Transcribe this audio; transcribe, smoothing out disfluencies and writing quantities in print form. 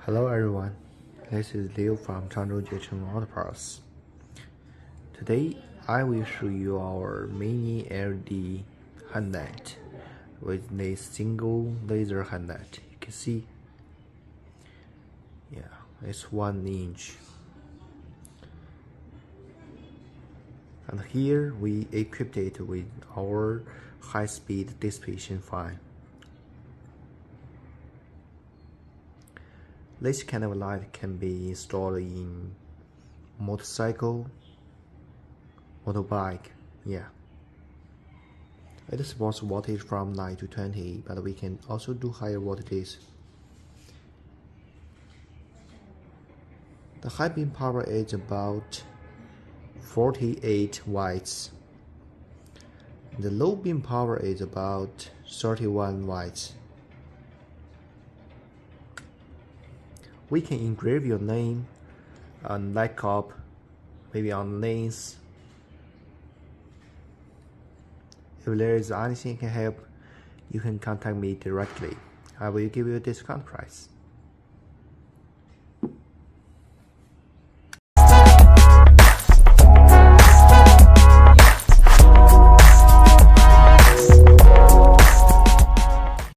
Hello everyone, this is Liu from Changzhou Jiecheng Auto Parts. Today I will show you our mini LED hand net with this single laser hand net. You can see, it's 1 inch. And here we equipped it with our high-speed dissipation fan. This kind of light can be installed in motorcycle, motorbike. It supports voltage from 9 to 20, but we can also do higher voltages. The high beam power is about 48 watts. The low beam power is about 31 watts. We can engrave your name on light cup, maybe on lanes. If there is anything I can help, you can contact me directly. I will give you a discount price.